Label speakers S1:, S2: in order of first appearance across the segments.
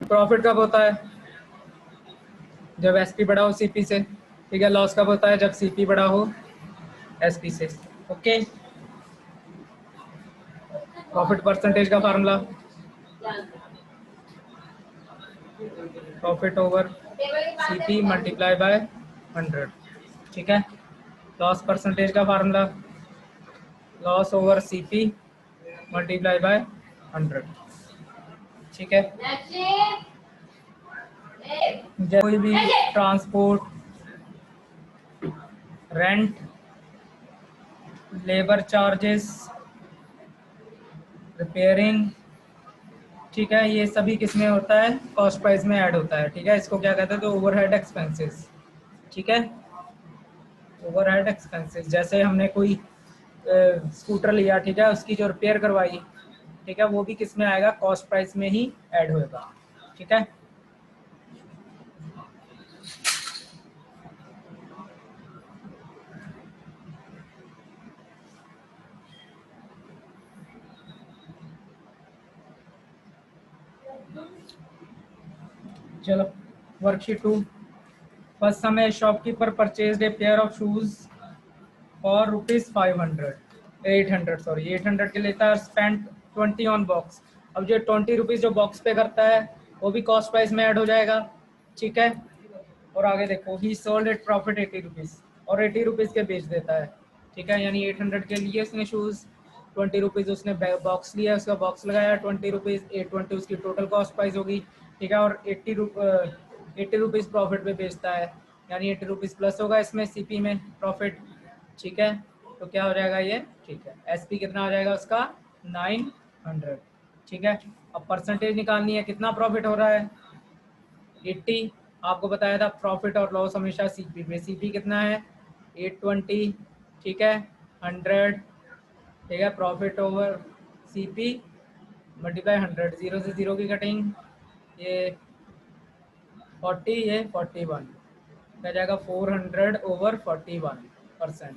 S1: Profit कब होता है? जब एसपी बड़ा हो सीपी से, ठीक है। लॉस कब होता है? जब सीपी बड़ा हो एसपी से, ओके। प्रॉफिट परसेंटेज का formula profit over CP multiply by 100, ठीक है। लॉस परसेंटेज का formula loss over CP multiply by 100, ठीक है। कोई भी transport, rent, labour charges, repairing, ठीक है, ये सभी किस में होता है? कॉस्ट प्राइस में ऐड होता है, ठीक है। इसको क्या कहते हैं? तो ओवरहेड एक्सपेंसेस, ठीक है। ओवरहेड एक्सपेंसेस, जैसे हमने कोई स्कूटर लिया, ठीक है, उसकी जो रिपेयर करवाई, ठीक है, वो भी किस में आएगा? कॉस्ट प्राइस में ही ऐड होगा, ठीक है। चलो वर्कशीट 2। फर्स्ट सम है shopkeeper purchase a pair of shoes for ₹500, 800 के लेता है, स्पेंड 20 ऑन बॉक्स। अब जो 20 रुपीज़ जो बॉक्स पे करता है वो भी कॉस्ट प्राइस में ऐड हो जाएगा, ठीक है। और आगे देखो, ही सोल्ड एट प्रॉफिट 80 रुपीज़, और 80 रुपीज़ के बेच देता है, ठीक है। यानी 800 के लिए उसने शूज़, 20 रुपीज़ उसने बॉक्स लिया, उसका बॉक्स लगाया, 20 रुपीज़, 820 उसकी टोटल कॉस्ट प्राइस होगी, ठीक है। और 80 रुपीज़ प्रॉफिट पे बेचता है, यानी 80 रुपीज़ प्लस होगा इसमें सीपी में प्रॉफिट, ठीक है। तो क्या हो जाएगा ये? ठीक है। एसपी कितना हो जाएगा उसका? 900, ठीक है। अब परसेंटेज निकालनी है, कितना प्रॉफिट हो रहा है? 80। आपको बताया था प्रॉफिट और लॉस हमेशा सीपी में, सीपी कितना है? 820, ठीक है, 100, ठीक है। प्रॉफिट ओवर सीपी मल्टीप्लाई 100, 0 से 0 की कटिंग, ये 40, ये 41, क्या जाएगा? 400 ओवर 41%,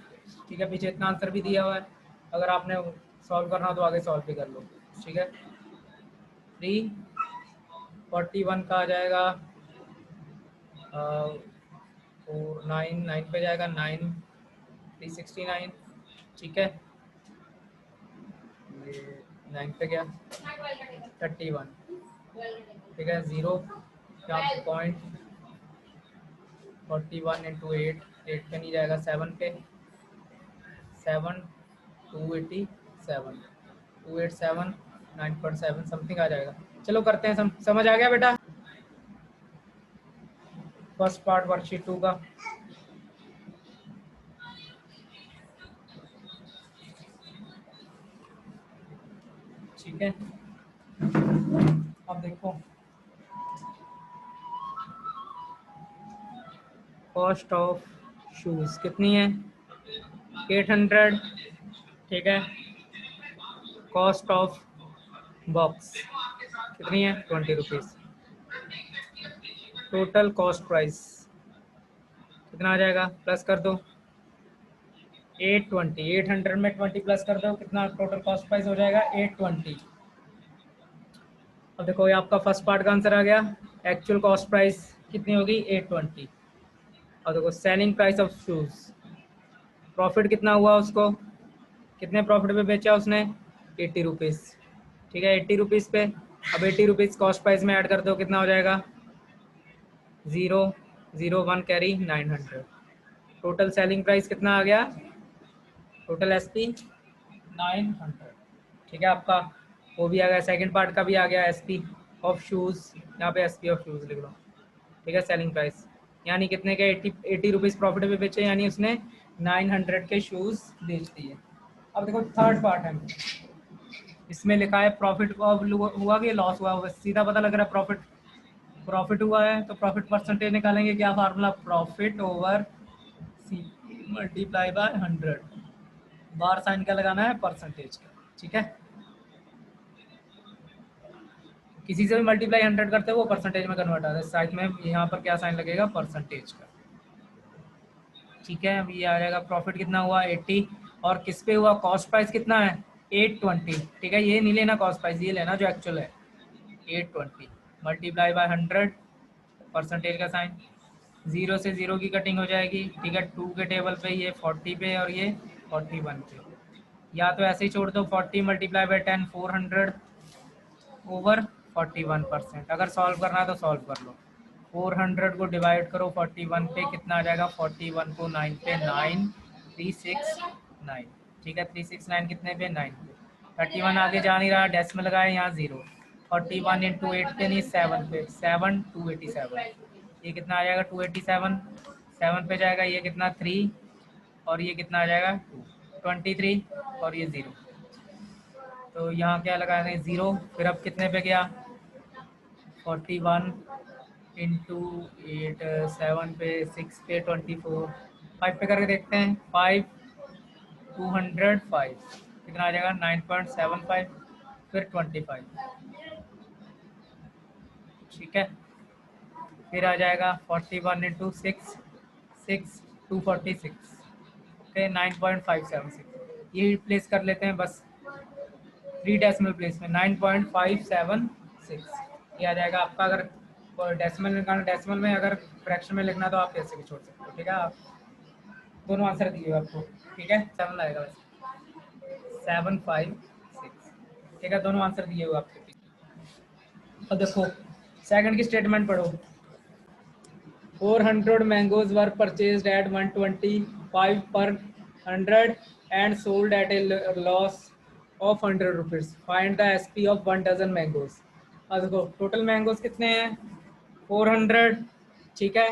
S1: ठीक है। पीछे इतना आंसर भी दिया हुआ है, अगर आपने सॉल्व करना हो तो आगे सॉल्व भी कर लो, ठीक है। 341 का आ जाएगा 499 पे जाएगा, 9 369, ठीक है। ये 9 पे गया 31, ठीक है। 0 पॉइंट 41 इंटू 8, 8 पे नहीं जाएगा, 7 पे, 7 287, 287 9.7 समथिंग आ जाएगा। चलो करते हैं, समझ आ गया बेटा? फर्स्ट पार्ट वर्कशीट 2 का। ठीक है, अब देखो कॉस्ट ऑफ शूज कितनी है? 800, ठीक है। कॉस्ट ऑफ बॉक्स कितनी है? 20 रुपीज़। टोटल कॉस्ट प्राइस कितना आ जाएगा? प्लस कर दो 820, 800 में 20 प्लस कर दो, कितना टोटल कॉस्ट प्राइस हो जाएगा? 820। अब देखो ये आपका फर्स्ट पार्ट का आंसर आ गया। एक्चुअल कॉस्ट प्राइस कितनी होगी? 820। और देखो selling price of shoes, profit कितना हुआ उसको? कितने प्रॉफिट पे बेचा उसने? 80 रुपीज़, ठीक है। 80 रुपीज़ पे अब 80 रुपीज़ कॉस्ट प्राइस में ऐड कर दो, कितना हो जाएगा? 001 कैरी 900। टोटल सेलिंग प्राइस कितना आ गया? टोटल एसपी 900, ठीक है। आपका वो भी आ गया, सेकंड पार्ट का भी आ गया, एसपी ऑफ शूज़, यहाँ पे एसपी ऑफ शूज़ लिख लो, ठीक है। सेलिंग प्राइस यानी कितने के? 80 रुपीज़ प्रॉफिट पे बेचे, यानी उसने 900 के शूज़ बेच दिए। अब देखो थर्ड पार्ट है, इसमें लिखा है प्रॉफिट हुआ कि लॉस हुआ, सीधा पता लग रहा है प्रॉफिट हुआ है, तो प्रॉफिट परसेंटेज निकालेंगे। क्या formula? Profit over C multiply by 100, बार साइन का लगाना है परसेंटेज का, ठीक है। किसी से भी मल्टीप्लाई 100 करते हो वो परसेंटेज में कन्वर्ट आता है, साइड में यहाँ पर क्या साइन लगेगा? परसेंटेज का, ठीक है। अभी ये आ जाएगा प्रॉफिट कितना हुआ? 80, और किस पे हुआ? कॉस्ट प्राइस कितना है? 820, ठीक है। ये नहीं लेना कॉस्ट प्राइस, ये लेना जो एक्चुअल है 820, मल्टीप्लाई बाय 100, परसेंटेज का साइन, 0 से 0 की कटिंग हो जाएगी, ठीक है। 2 के टेबल पे, ये 40 पे और ये 41 पे, या तो ऐसे ही छोड़ दो, 40 मल्टीप्लाई बाय 10 400 ओवर 41%। अगर सॉल्व करना है तो सॉल्व कर लो। 400 को डिवाइड करो 41 पे, कितना आ जाएगा, 41 को 9 पे 9 369, ठीक है। 369 कितने पे, 9 पे। 31 आगे जा नहीं रहा, डेसिमल लगाए यहाँ 0। 41 इंटू 8 पे नहीं, 7 पे, 7 287, ये कितना आ जाएगा 287, 7 पे जाएगा, ये कितना 3, और ये कितना आ जाएगा 2 23, और ये 0। तो यहाँ क्या लगाएंगे 0, फिर अब कितने पे गया 41 इंटू 8, 7 पे, 6 पे 24, 5 पे करके देखते हैं, 5 205, कितना आ जाएगा 9.75, फिर 25, ठीक है। फिर आ जाएगा 41 इंटू 6 6 246, ओके 9.576, ये प्लेस कर लेते हैं बस 3 डेसिमल प्लेस में, 9.576, ये आ जाएगा आपका। अगर डेसिमल निकालना, डेसिमल में अगर फ्रैक्शन में लिखना तो आप कैसे भी छोड़ सकते हो, ठीक है। आप दोनों आंसर दिए आपको, ठीक है, 7 आएगा वैसे, 756, ठीक है, दोनों आंसर दिए हुए आपको। अब देखो सेकंड की स्टेटमेंट पढ़ो। 400 mangoes were purchased at 125 per 100 and sold at a loss of 100 rupees. Find the SP of 1 dozen mangoes. अब देखो टोटल मैंगोज कितने हैं 400, ठीक है।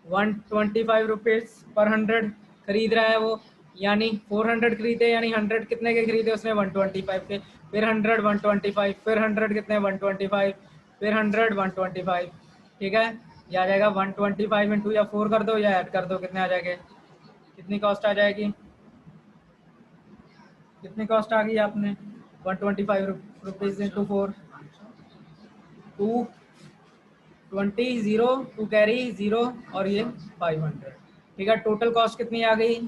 S1: 125 रुपीज पर 100 खरीद रहा है वो, यानी 400 खरीदे, यानी 100 कितने के खरीदे उसने 125 के, फिर 100 125, फिर 100 कितने 125, फिर 100 125, ठीक है। ये आ जाएगा 125 इंटू या 4 कर दो या ऐड कर दो, कितने आ जाएंगे, कितनी कॉस्ट आ जाएगी, कितनी कॉस्ट आ गई आपने 125 रुपीज इंटू 4, 220, 0 टू कैरी 0, और ये 500, ठीक है। टोटल कॉस्ट कितनी आ गई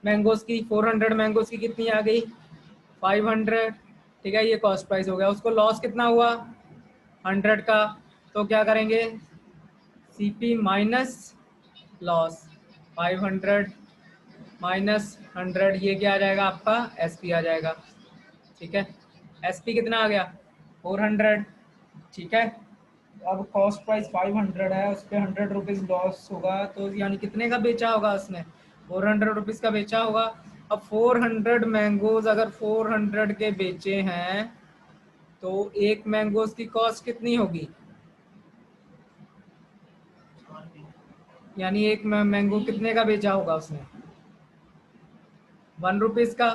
S1: मैंगोज की, 400 मैंगोज की कितनी आ गई 500, ठीक है। ये कॉस्ट प्राइस हो गया। उसको लॉस कितना हुआ 100 का, तो क्या करेंगे सीपी माइनस लॉस, 500 माइनस 100, ये क्या आ जाएगा आपका एसपी आ जाएगा, ठीक है। एसपी कितना आ गया 400, ठीक है। अब कॉस्ट प्राइस 500 है, उस पर 100 रुपीज़ लॉस होगा, तो यानी कितने का बेचा होगा उसने 400 रुपीज़ का बेचा होगा। अब 400 मैंगोज अगर 400 के बेचे हैं तो एक मैंगोज की कॉस्ट कितनी होगी, यानी एक मैंगो कितने का बेचा होगा उसने 1 रुपीज़ का,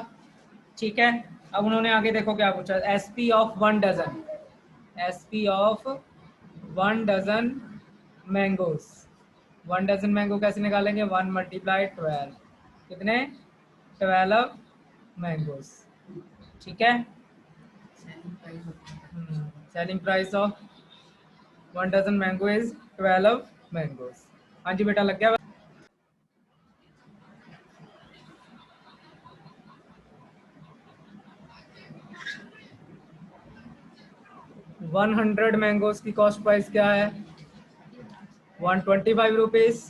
S1: ठीक है। अब उन्होंने आगे देखो क्या पूछा, SP of 1 dozen, SP of 1 dozen mangoes, 1 dozen mango कैसे निकालेंगे 1 मल्टीप्लाई 12, कितने 12 मैंगोज, ठीक है। Selling price of 1 dozen mango is 12 mangoes. हाँ जी बेटा लग गया। 100 मैंगोज की कॉस्ट प्राइस क्या है 125 rupees,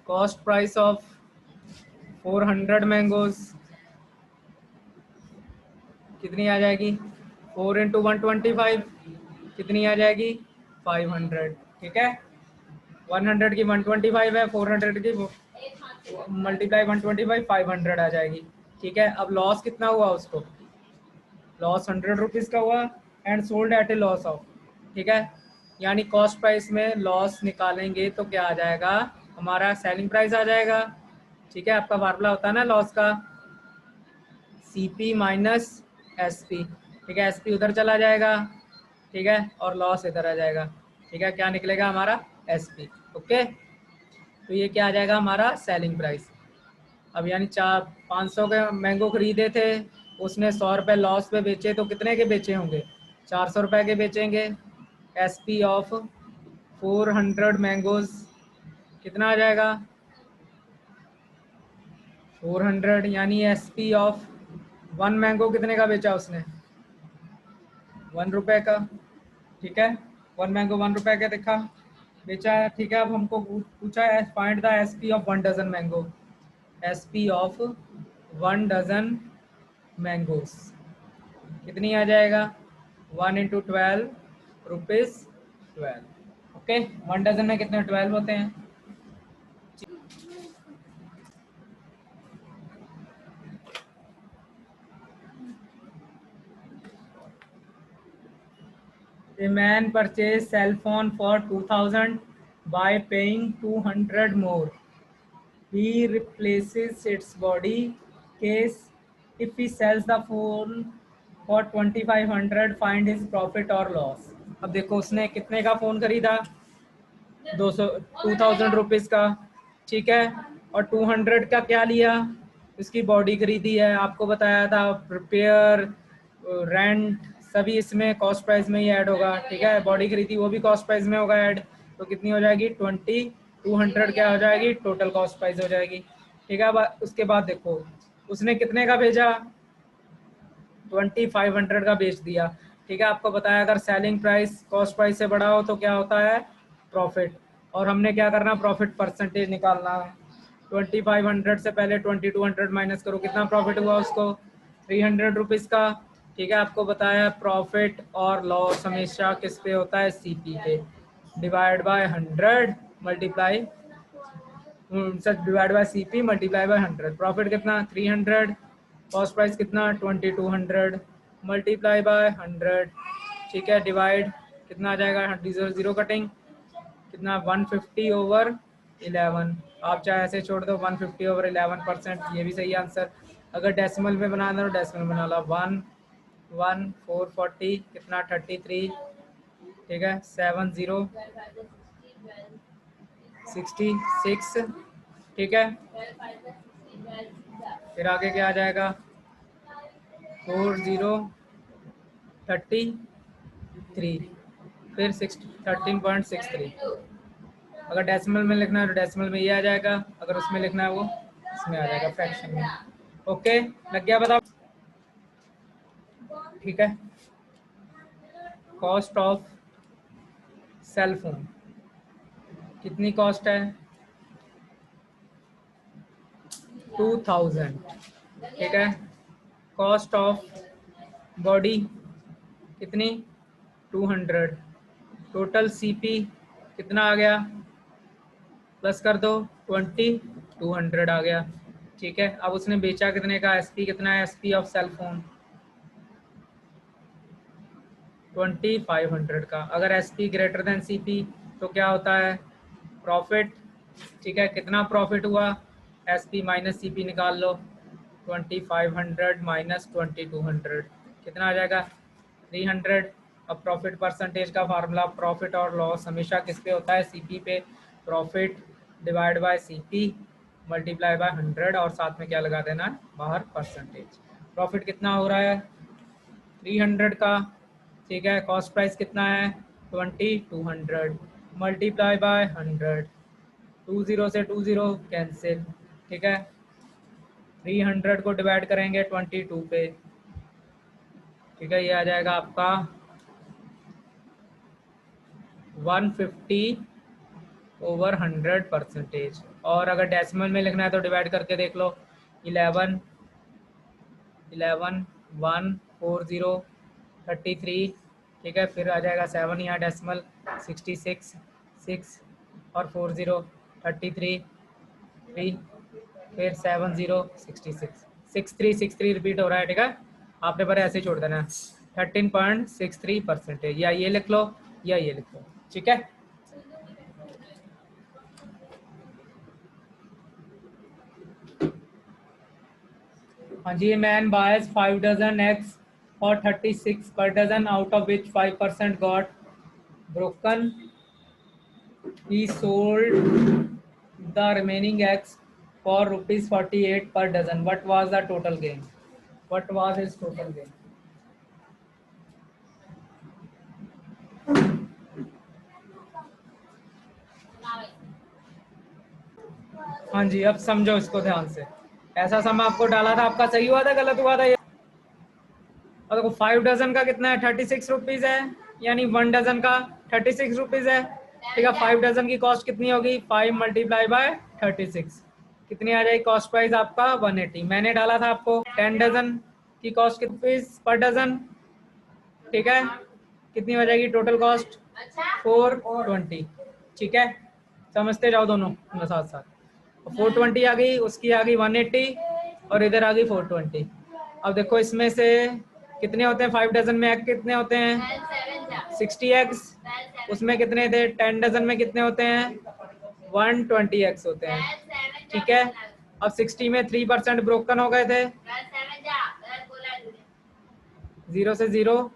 S1: cost price of 400 mangoes कितनी आ जाएगी 4 इंटू 125, कितनी आ जाएगी 500, ठीक है। 100 की 125 है, 400 की मल्टीप्लाई 125 500 आ जाएगी, ठीक है। अब लॉस कितना हुआ उसको, लॉस 100 रुपीज़ का हुआ and sold at A loss of, ठीक है। यानी कॉस्ट प्राइस में लॉस निकालेंगे तो क्या आ जाएगा हमारा सेलिंग प्राइस आ जाएगा, ठीक है। आपका फार्मूला होता है ना लॉस का सीपी माइनस एसपी, ठीक है। एसपी उधर चला जाएगा, ठीक है, और लॉस इधर आ जाएगा, ठीक है। क्या निकलेगा हमारा एसपी, ओके। तो ये क्या आ जाएगा हमारा सेलिंग प्राइस। अब यानी 500 के मैंगो खरीदे थे, उसने 100 रुपये लॉस पे बेचे, तो कितने के बेचे होंगे 400 रुपये के बेचेंगे। एसपी ऑफ 400 मैंगोज कितना आ जाएगा 400, यानी एसपी ऑफ 1 मैंगो कितने का बेचा उसने 1 रुपये का, ठीक है। वन मैंगो 1 रुपए का दिखा, बेचा है, ठीक है। अब हमको पूछा है find the SP of 1 dozen mango, SP of 1 dozen mangoes कितनी आ जाएगा, 1 इंटू 12 रुपीज 12। ओके, 1 डजन में कितने 12 होते हैं। A man purchased cell phone for 2000 by paying 200 more. He replaces its body case. If he sells the phone for 2500, find his profit or loss. अब देखो उसने कितने का फोन खरीदा, 2000 रुपीज का, ठीक है। और 200 का क्या लिया, इसकी बॉडी खरीदी है। आपको बताया था रिपेयर, रेंट सभी इसमें कॉस्ट प्राइस में ही ऐड होगा, ठीक है। बॉडी खरीदी वो भी कॉस्ट प्राइस में होगा ऐड, तो कितनी हो जाएगी 200 क्या हो जाएगी, टोटल कॉस्ट प्राइस हो जाएगी, ठीक है। अब उसके बाद देखो उसने कितने का भेजा, 2500 का बेच दिया, ठीक है। आपको बताया अगर सेलिंग प्राइस कॉस्ट प्राइस से बड़ा हो तो क्या होता है, प्रॉफिट। और हमने क्या करना, प्रॉफिट परसेंटेज निकालना है। 2500 से पहले 2200 माइनस करो, कितना प्रॉफिट हुआ उसको, 300 रुपीज़ का, ठीक है। आपको बताया प्रॉफिट और लॉस हमेशा किस पे होता है, सीपी पे, divide by 100 multiply divide by CP multiply by 100। Profit कितना 300, कॉस्ट प्राइस कितना 2200 मल्टीप्लाई बाय 100, ठीक है। डिवाइड कितना आ जाएगा, 0 कटिंग कितना 150 ओवर 11। आप चाहे ऐसे छोड़ दो 150 ओवर 11%, ये भी सही आंसर। अगर डेसिमल में बनाना तो डेसिमल बना लो, 1 440 कितना 33, ठीक है। 66, ठीक है। फिर आगे क्या आ जाएगा, 4033, फिर 13.63। अगर डेसिमल में लिखना है तो डेसिमल में ये आ जाएगा, अगर उसमें लिखना है वो इसमें आ जाएगा, फ्रैक्शन में। ओके, लग गया बताओ, ठीक है। कॉस्ट ऑफ सेल फोन कितनी कॉस्ट है, 2000, ठीक है। कॉस्ट ऑफ बॉडी कितनी 200, टोटल सीपी कितना आ गया, प्लस कर दो 2200 आ गया, ठीक है। अब उसने बेचा कितने का, एसपी कितना है, एसपी ऑफ सेल फोन 2500 का। अगर एसपी ग्रेटर देन सीपी तो क्या होता है, प्रॉफिट, ठीक है। कितना प्रॉफिट हुआ, एसपी माइनस सीपी निकाल लो, 2500 माइनस 2200 कितना आ जाएगा 300। अब प्रॉफिट परसेंटेज का फार्मूला, प्रॉफिट और लॉस हमेशा किस पे होता है, सीपी पे। Profit divide by CP multiply by 100 और साथ में क्या लगा देना है, बाहर परसेंटेज। प्रॉफिट कितना हो रहा है 300 का, ठीक है। कॉस्ट प्राइस कितना है 2200 मल्टीप्लाई बाय 100, 20 से 20 कैंसिल, ठीक है। 300 को डिवाइड करेंगे 22 पे, ठीक है। ये आ जाएगा आपका 150 ओवर 100%। और अगर डेसिमल में लिखना है तो डिवाइड करके देख लो, 11 140 33, ठीक है। फिर आ जाएगा 7 यहाँ डेसिमल, 66 6 और 40 33 3, फिर 70 66 63 रिपीट हो रहा है, ठीक है। आपने पर ऐसे ही छोड़ देना, 13.63%, या ये लिख लो या ये लिख लो, ठीक है। हाँ जी, man buys 5 dozen eggs for 36 per dozen, out of which 5% got broken. He sold the remaining eggs for rupees 48 per dozen. What was the total gain? What was his total gain? हाँ जी, अब समझो इसको ध्यान से। ऐसा सम आपको डाला था, आपका सही हुआ था गलत हुआ था ये, और देखो 5 डजन का कितना है 36 रुपीज है, यानी 1 डजन का 36 रुपीज है, ठीक है। 5 डजन की कॉस्ट कितनी होगी, 5 मल्टीप्लाई बाय 36, कितनी आ जाएगी कॉस्ट प्राइस आपका 180। मैंने डाला था आपको 10 डजन की कॉस्ट कितनी पर डजन, ठीक है, कितनी हो जाएगी टोटल कॉस्ट 420, ठीक है। समझते जाओ दोनों साथ साथ। 420 आ गई, उसकी आ गई 180 और इधर आ गई 420। अब देखो इसमें से कितने होते हैं 5 डजन में एग कितने होते हैं 60 एग्स, उसमें कितने थे 10 डजन में कितने होते हैं 120 एग्स होते हैं, ठीक है। अब 60 में 3% ब्रोकन हो गए थे, 0 से 0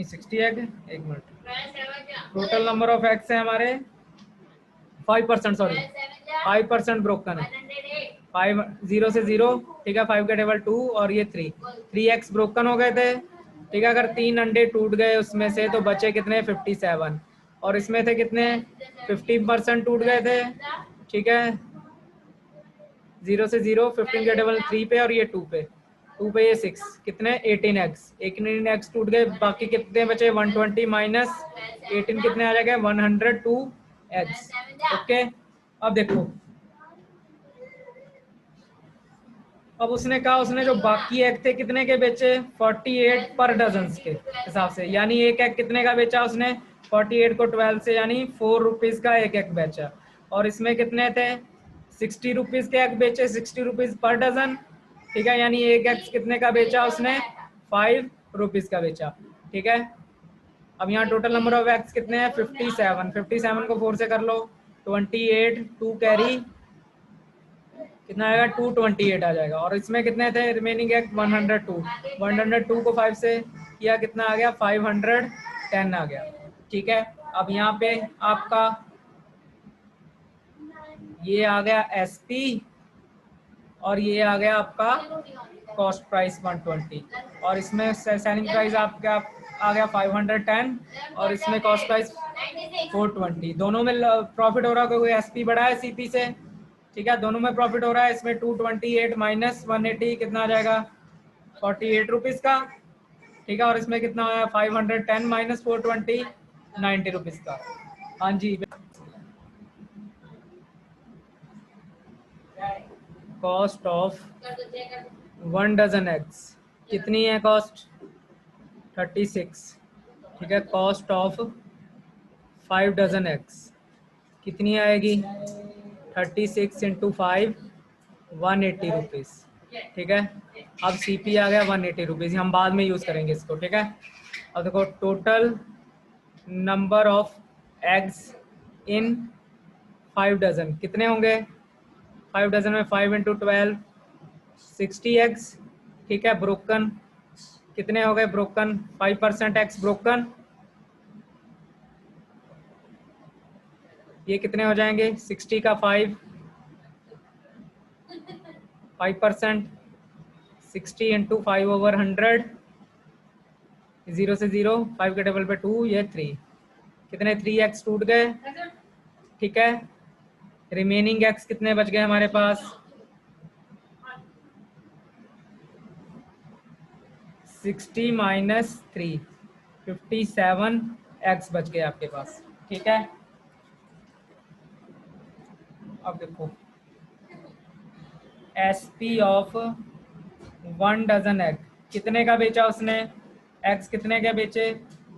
S1: 60 एग, एक minute, total number of eggs है हमारे 5%, सॉरी 5% ब्रोकन है, 5 0 से 0, ठीक है। 5 का टेबल 2 और ये 3 एक्स ब्रोकन हो गए थे, ठीक है। अगर 3 अंडे टूट गए उसमें से तो बचे कितने 57, और इसमें थे कितने 50% टूट गए थे, ठीक है। 0 से 0, 15 का टेबल 3 पे और ये 2 पे, 2 पे ये 6, कितने 18 एक्स, 18 एक्स टूट गए, बाकी कितने बचे 120 माइनस 18 कितने आ जाएगा 102 एक्स, ओके। अब देखो, अब उसने कहा उसने जो बाकी एग थे कितने के बेचे 48 पर डजन के हिसाब से, यानी एक एग कितने का बेचा उसने 48 को 12 से, यानी 4 रुपीज का एक एग बेचा। और इसमें कितने थे 60 रुपीज के एग बेचे, 60 रुपीज पर डजन, ठीक है। यानी एक एग कितने का बेचा उसने 5 रुपीज का बेचा, ठीक है। अब यहाँ टोटल नंबर ऑफ एग्स कितने हैं 57, 57 को 4 से कर लो 28, 2 कैरी कितना आएगा 228 आ जाएगा। और इसमें कितने थे रिमेनिंग एग 102, 102 को 5 से किया कितना आ गया 510 आ गया, ठीक है। अब यहाँ पे आपका ये आ गया एसपी और ये आ गया आपका कॉस्ट प्राइस 120, और इसमें सेलिंग प्राइस आपका आ गया 510 और इसमें कॉस्ट प्राइस 420। दोनों में प्रॉफिट हो रहा है क्योंकि एसपी बढ़ा है सीपी से, ठीक है। दोनों में प्रॉफिट हो रहा है। इसमें 228 माइनस 180 कितना आ जाएगा 48 रुपीज का, ठीक है। और इसमें कितना आया 510 माइनस 420 90 रुपीज का, हाँ जी। कॉस्ट ऑफ 1 डजन एग्स कितनी है कॉस्ट 36, ठीक है। कॉस्ट ऑफ 5 डजन एग्स कितनी आएगी 36 इंटू 5 180 रुपीज़, ठीक है। अब सीपी आ गया 180 रुपीज़, हम बाद में यूज़ करेंगे इसको, ठीक है। अब देखो total number of eggs in 5 dozen कितने होंगे 5 डजन में 5 इंटू 12 60 एग्स, ठीक है। ब्रोकन कितने हो गए ब्रोकन 5% एग्स ब्रोकन, ये कितने हो जाएंगे 60 का 5% 60 इंटू 5 ओवर 100, 0 से 0, 5 के टेबल पे 2, ये 3, कितने 3 एक्स टूट गए, ठीक है। रिमेनिंग एक्स कितने बच गए हमारे पास 60 माइनस 3 57 एक्स बच गए आपके पास, ठीक है। अब देखो एसपी ऑफ 1 डजन एग कितने का बेचा उसने, एग्स कितने के बेचे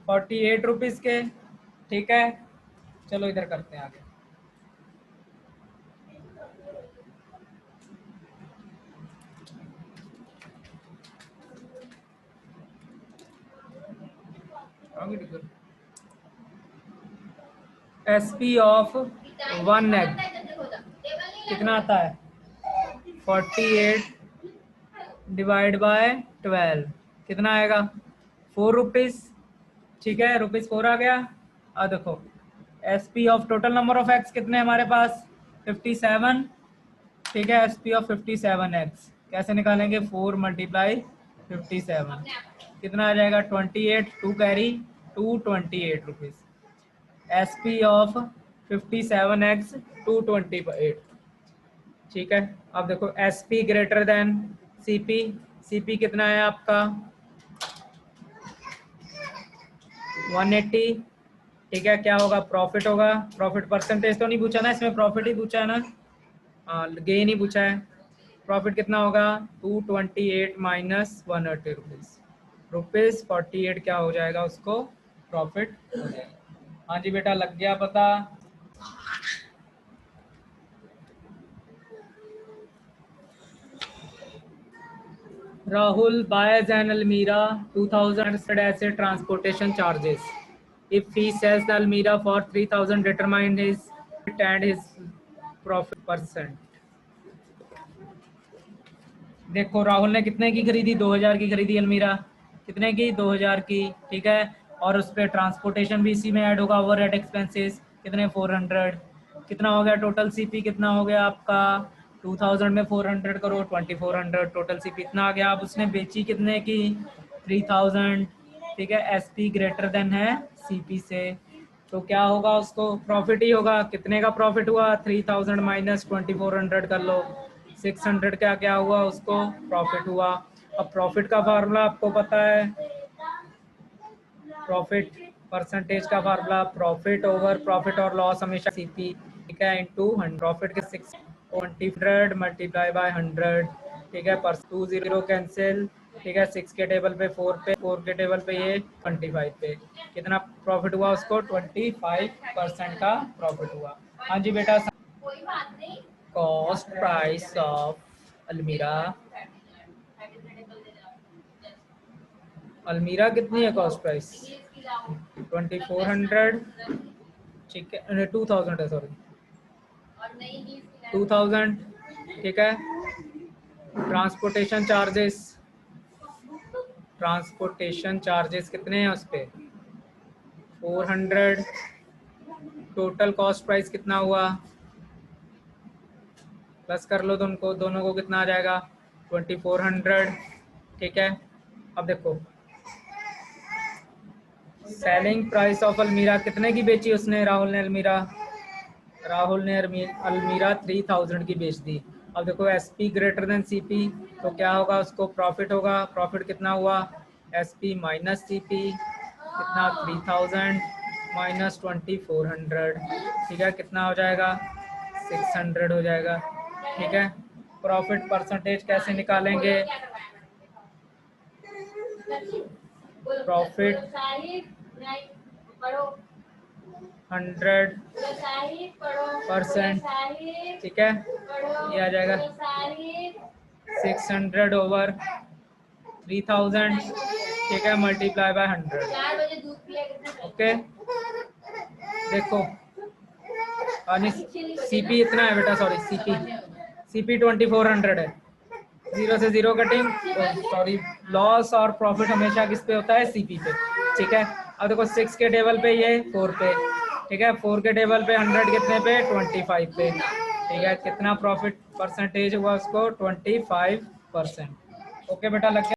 S1: 48 रुपीज के, ठीक है। चलो इधर करते हैं आगे। एसपी ऑफ 1 एग कितना आता है 48 डिवाइड बाय 12 कितना आएगा 4 रुपीज, ठीक है। रुपीज 4 आ गया। अब देखो SP of total number of x कितने हमारे पास 57, ठीक है। एसपी ऑफ 57 एक्स कैसे निकालेंगे 4 मल्टीप्लाई 57 कितना आ जाएगा 28, 2 carry 228 rupees. SP of 57 x 228, ठीक है। अब देखो SP greater than CP, CP कितना है आपका 180, ठीक है। क्या होगा? प्रॉफिट होगा। प्रॉफिट परसेंटेज तो नहीं पूछा ना इसमें, प्रॉफिट ही पूछा है ना, हाँ गेन ही पूछा है। प्रॉफिट कितना होगा? 228 माइनस 180 रुपीज़ 48 क्या हो जाएगा उसको? प्रॉफिट हो जाएगा। हाँ जी बेटा, लग गया पता। Rahul buys an Almira 2000 as a transportation charges. If he sells the Almira for 3000, determine his and his profit percent. देखो राहुल ने कितने की खरीदी? 2000 की खरीदी अलमीरा। कितने की? 2000 की, ठीक है। और उस पर ट्रांसपोर्टेशन भी इसी में ऐड होगा, ओवर हेड एक्सपेंसेस कितने? 400। कितना हो गया टोटल सीपी? कितना हो गया आपका? 2000 में 400 करो 2400, टोटल सीपी इतना आ गया। अब उसने बेची कितने की? 3000, ठीक है। एसपी ग्रेटर देन है सीपी से, तो क्या होगा? उसको प्रॉफिट ही होगा। कितने का प्रॉफिट हुआ? 3000 माइनस 2400 कर लो, 600 का क्या हुआ? उसको प्रॉफिट हुआ। अब प्रॉफिट का फार्मूला आपको पता है, प्रॉफिट परसेंटेज का फार्मूला प्रॉफिट ओवर प्रॉफिट और लॉस हमेशा सीपी, ठीक है, इनटू 100। प्रॉफिट के 600 मल्टीप्लाई बाय 100, ठीक है। पर 20 कैंसिल, ठीक है। 6 के टेबल पे 4 पे, 4 के टेबल पे ये 25 पे, कितना प्रॉफिट हुआ उसको? 25% का प्रॉफिट हुआ। हाँ जी बेटा, कॉस्ट प्राइस ऑफ अलमीरा, अलमीरा कितनी है कॉस्ट प्राइस? 2400, ठीक है, 2000 है, सॉरी 2000, ठीक है। ट्रांसपोर्टेशन चार्जेस, ट्रांसपोर्टेशन चार्जेस कितने हैं उस पर? 400। टोटल कॉस्ट प्राइस कितना हुआ? प्लस कर लो दोनों को कितना आ जाएगा? 2400, ठीक है। अब देखो सेलिंग प्राइस ऑफ अलमीरा कितने की बेची उसने? राहुल ने अलमीरा 3000 की बेच दी। अब देखो एसपी ग्रेटर देन सीपी, तो क्या होगा? उसको प्रॉफिट होगा। प्रॉफिट कितना हुआ? एसपी माइनस सीपी, कितना? 3000 माइनस 2400, ठीक है। कितना हो जाएगा? 600 हो जाएगा, ठीक है। प्रॉफिट परसेंटेज कैसे निकालेंगे? प्रॉफिट 100%, ठीक है। ये आ जाएगा 600 ओवर 3000, ठीक है, मल्टीप्लाई बाय 100, ओके। देखो सीपी इतना है बेटा, सॉरी सीपी 2400 है। 0 से 0 कटिंग, सॉरी लॉस और प्रॉफिट हमेशा किस पे होता है? सीपी पे, ठीक है। अब देखो 6 के टेबल पे ये 4 पे, ठीक है। 4 के टेबल पे 100 कितने पे? 25 पे, ठीक है। कितना प्रॉफिट परसेंटेज हुआ उसको? 25%, ओके बेटा, लग गया।